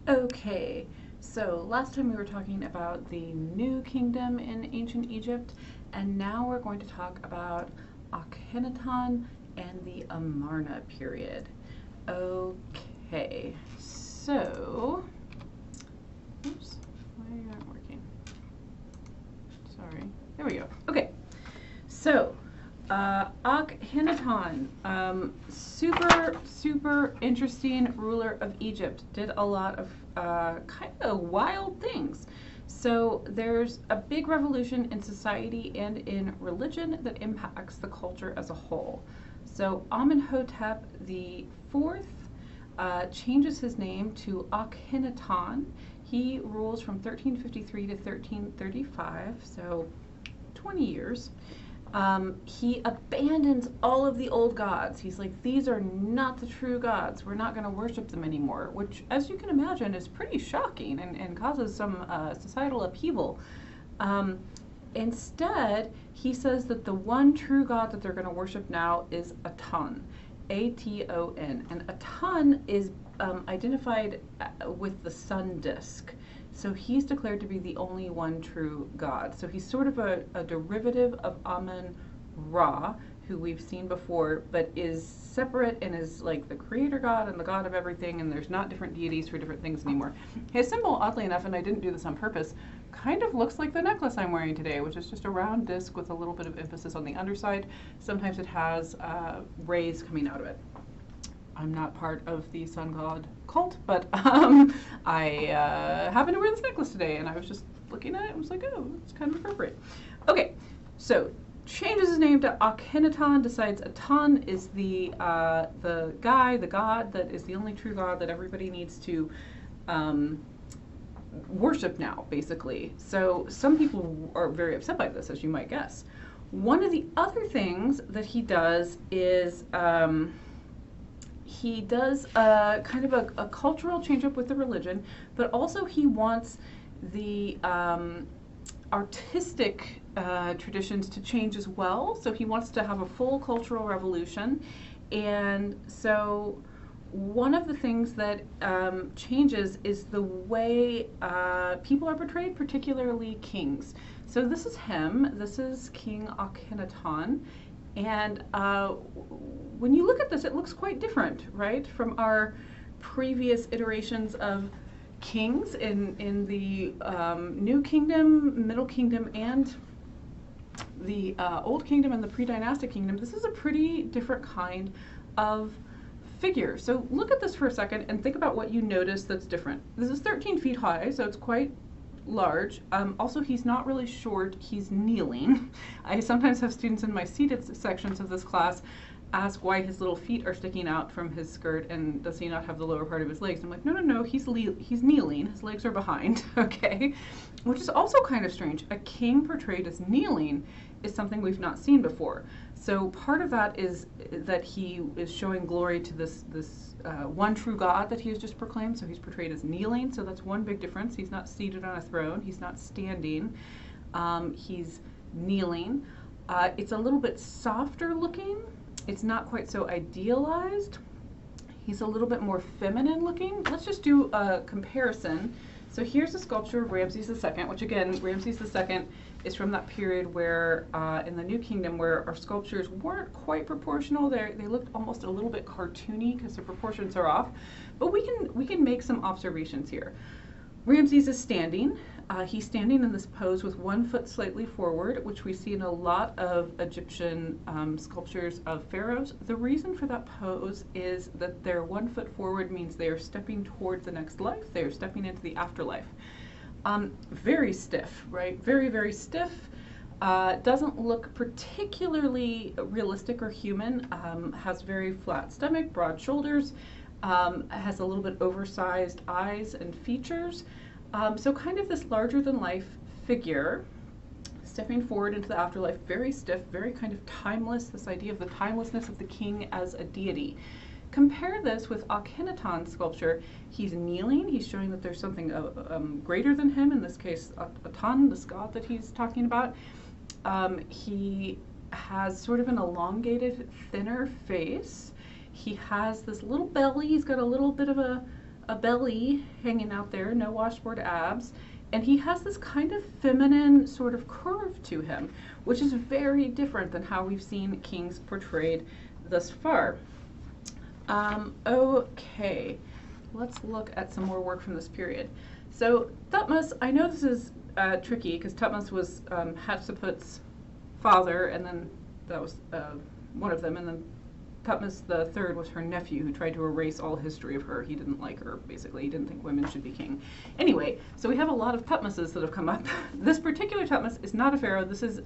Okay, so last time we were talking about the New Kingdom in ancient Egypt, and now we're going to talk about Akhenaton and the Amarna period. Okay, so, oops, why aren't it working? Sorry, there we go. Okay, so Akhenaton, super interesting ruler of Egypt, did a lot of kind of wild things. So there's a big revolution in society and in religion that impacts the culture as a whole. So Amenhotep the fourth changes his name to Akhenaton. He rules from 1353 to 1335, so 20 years. He abandons all of the old gods. He's like, these are not the true gods. We're not going to worship them anymore, which, as you can imagine, is pretty shocking and causes some societal upheaval. Instead, he says that the one true god that they're going to worship now is Aton, Aton. And Aton is identified with the sun disk. So he's declared to be the only one true God. So he's sort of a derivative of Amun-Ra, who we've seen before, but is separate and is like the creator God and the God of everything, and there's not different deities for different things anymore. His symbol, oddly enough, and I didn't do this on purpose, kind of looks like the necklace I'm wearing today, which is just a round disc with a little bit of emphasis on the underside. Sometimes it has rays coming out of it. I'm not part of the sun god cult, but I happen to wear this necklace today, and I was just looking at it and was like, oh, it's kind of appropriate. Okay, so changes his name to Akhenaton, decides Aton is the guy, the god that is the only true god that everybody needs to worship now, basically. So some people are very upset by this, as you might guess. One of the other things that he does is he does kind of a cultural change up with the religion, but also he wants the artistic traditions to change as well. So he wants to have a full cultural revolution. And so one of the things that changes is the way people are portrayed, particularly kings. So this is him. This is King Akhenaton. And when you look at this, it looks quite different, right, from our previous iterations of kings in the New Kingdom, Middle Kingdom, and the Old Kingdom and the pre-dynastic kingdom. This is a pretty different kind of figure. So look at this for a second and think about what you notice that's different. This is 13 feet high, so it's quite large. Also, he's not really short, he's kneeling. I sometimes have students in my seated sections of this class ask why his little feet are sticking out from his skirt and does he not have the lower part of his legs. I'm like, no, he's kneeling, his legs are behind, okay? Which is also kind of strange. A king portrayed as kneeling is something we've not seen before. So part of that is that he is showing glory to this one true God that he has just proclaimed. So he's portrayed as kneeling. So that's one big difference. He's not seated on a throne. He's not standing. He's kneeling. It's a little bit softer looking. It's not quite so idealized. He's a little bit more feminine looking. Let's just do a comparison. So here's a sculpture of Ramses II, which again, Ramses II is from that period where, in the New Kingdom, where our sculptures weren't quite proportional. They looked almost a little bit cartoony because the proportions are off. But we can make some observations here. Ramses is standing. He's standing in this pose with one foot slightly forward, which we see in a lot of Egyptian sculptures of pharaohs. The reason for that pose is that their 1 foot forward means they are stepping toward the next life. They are stepping into the afterlife. Very stiff, right? Very, very stiff. Doesn't look particularly realistic or human. Has very flat stomach, broad shoulders. Has a little bit oversized eyes and features. So kind of this larger than life figure stepping forward into the afterlife, very stiff, very kind of timeless, this idea of the timelessness of the king as a deity. Compare this with Akhenaton's sculpture. He's kneeling, he's showing that there's something greater than him, in this case Aton, this god that he's talking about. He has sort of an elongated, thinner face. He has this little belly, he's got a little bit of a a belly hanging out there, no washboard abs, and he has this kind of feminine sort of curve to him, which is very different than how we've seen kings portrayed thus far. Okay, let's look at some more work from this period. So Thutmose, I know this is tricky because Thutmose was Hatshepsut's father, and then that was one of them, and then Thutmose III was her nephew who tried to erase all history of her. He didn't like her, basically. He didn't think women should be king. Anyway, so we have a lot of Thutmoses that have come up. This particular Thutmose is not a pharaoh. This is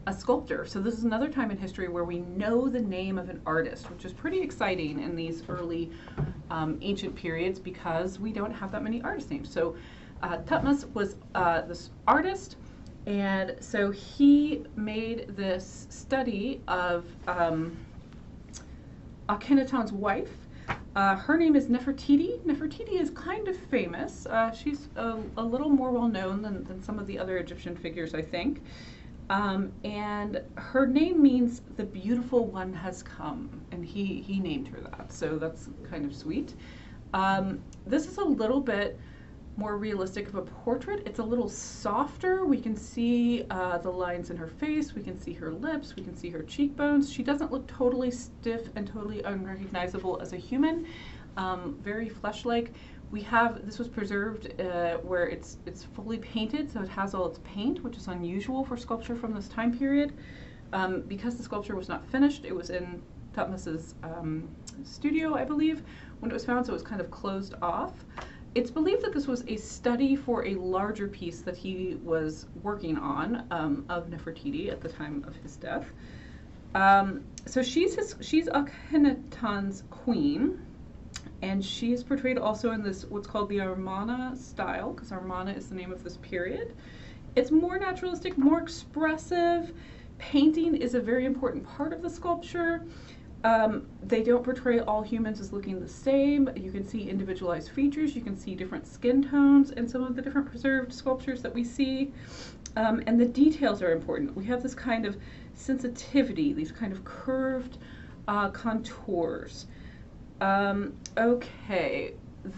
a sculptor. So this is another time in history where we know the name of an artist, which is pretty exciting in these early ancient periods because we don't have that many artist names. So Thutmose was this artist, and so he made this study of Akhenaton's wife. Her name is Nefertiti. Nefertiti is kind of famous. She's a little more well known than some of the other Egyptian figures, I think. And her name means the beautiful one has come, and he named her that, so that's kind of sweet. This is a little bit more realistic of a portrait. It's a little softer. We can see the lines in her face, we can see her lips, we can see her cheekbones. She doesn't look totally stiff and totally unrecognizable as a human. Very flesh-like. This was preserved where it's fully painted, so it has all its paint, which is unusual for sculpture from this time period. Because the sculpture was not finished, it was in Thutmose's studio, I believe, when it was found, so it was kind of closed off. It's believed that this was a study for a larger piece that he was working on of Nefertiti at the time of his death. So she's Akhenaton's queen, and she is portrayed also in this what's called the Amarna style, because Amarna is the name of this period. It's more naturalistic, more expressive. Painting is a very important part of the sculpture. They don't portray all humans as looking the same. You can see individualized features. You can see different skin tones in some of the different preserved sculptures that we see. And the details are important. We have this kind of sensitivity, these kind of curved contours. Okay,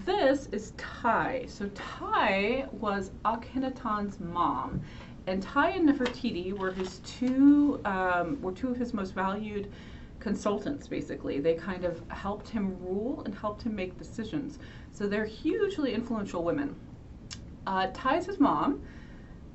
this is Tai. So Tai was Akhenaton's mom. And Tai and Nefertiti were two of his most valued consultants, basically. They kind of helped him rule and helped him make decisions. So they're hugely influential women. Tai's his mom,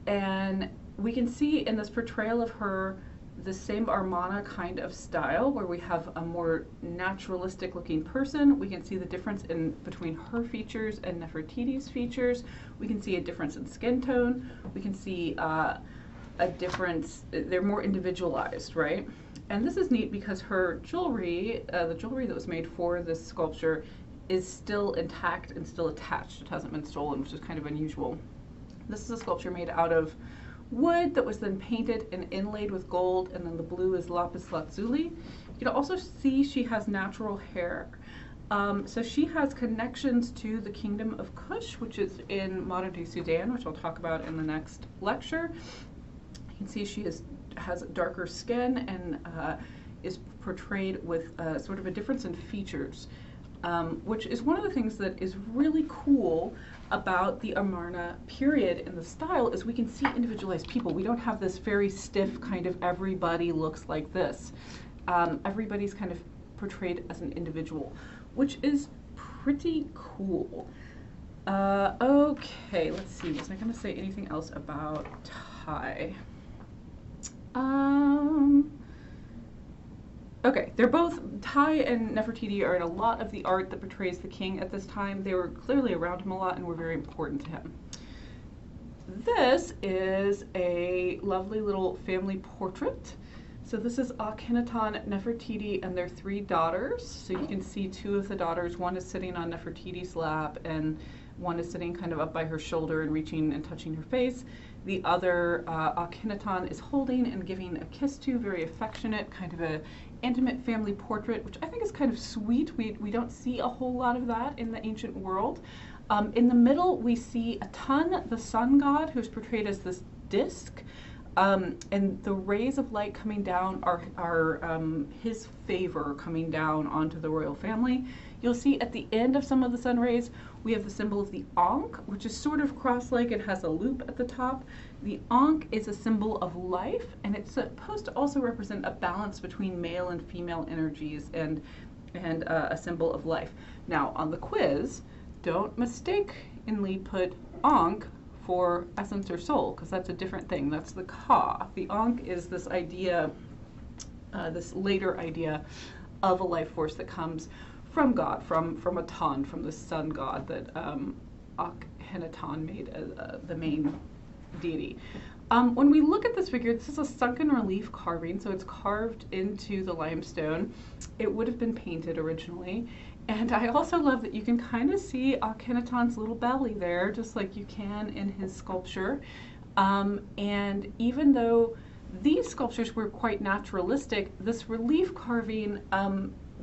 and we can see in this portrayal of her the same Amarna kind of style where we have a more naturalistic looking person. We can see the difference between her features and Nefertiti's features. We can see a difference in skin tone. We can see a difference, they're more individualized, right? And this is neat because her jewelry, the jewelry that was made for this sculpture, is still intact and still attached. It hasn't been stolen, which is kind of unusual. This is a sculpture made out of wood that was then painted and inlaid with gold, and then the blue is lapis lazuli. You can also see she has natural hair. So she has connections to the kingdom of Kush, which is in modern-day Sudan, which I'll talk about in the next lecture. You can see she has darker skin and is portrayed with sort of a difference in features, which is one of the things that is really cool about the Amarna period in the style is we can see individualized people. We don't have this very stiff kind of everybody looks like this. Everybody's kind of portrayed as an individual, which is pretty cool. Okay, let's see. Was I going to say anything else about Tai? Okay, they're both, Tai and Nefertiti are in a lot of the art that portrays the king at this time. They were clearly around him a lot and were very important to him. This is a lovely little family portrait. So this is Akhenaton, Nefertiti, and their 3 daughters. So you can see 2 of the daughters. One is sitting on Nefertiti's lap, and one is sitting kind of up by her shoulder and reaching and touching her face. The other, Akhenaton, is holding and giving a kiss to, very affectionate, kind of a intimate family portrait, which I think is kind of sweet. We don't see a whole lot of that in the ancient world. In the middle, we see Atun, the sun god, who's portrayed as this disc. And the rays of light coming down are his favor coming down onto the royal family. You'll see at the end of some of the sun rays, we have the symbol of the Ankh, which is sort of cross-legged, has a loop at the top. The Ankh is a symbol of life, and it's supposed to also represent a balance between male and female energies and a symbol of life. Now, on the quiz, don't mistakenly put Ankh for essence or soul, because that's a different thing. That's the Ka. The Ankh is this idea, this later idea of a life force that comes from God, from Atan, from the sun god that Akhenaton made the main deity. When we look at this figure, this is a sunken relief carving, so it's carved into the limestone. It would have been painted originally. And I also love that you can kind of see Akhenaton's little belly there, just like you can in his sculpture. And even though these sculptures were quite naturalistic, this relief carving,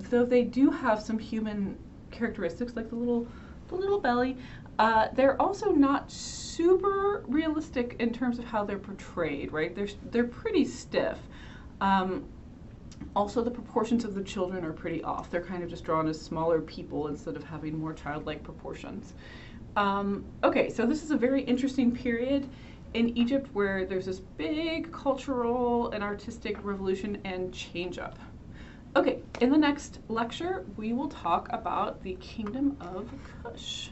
though they do have some human characteristics, like the little belly, they're also not super realistic in terms of how they're portrayed, right? They're pretty stiff. Also, the proportions of the children are pretty off. They're kind of just drawn as smaller people instead of having more childlike proportions. Okay, so this is a very interesting period in Egypt where there's this big cultural and artistic revolution and change up. Okay, in the next lecture, we will talk about the Kingdom of Kush.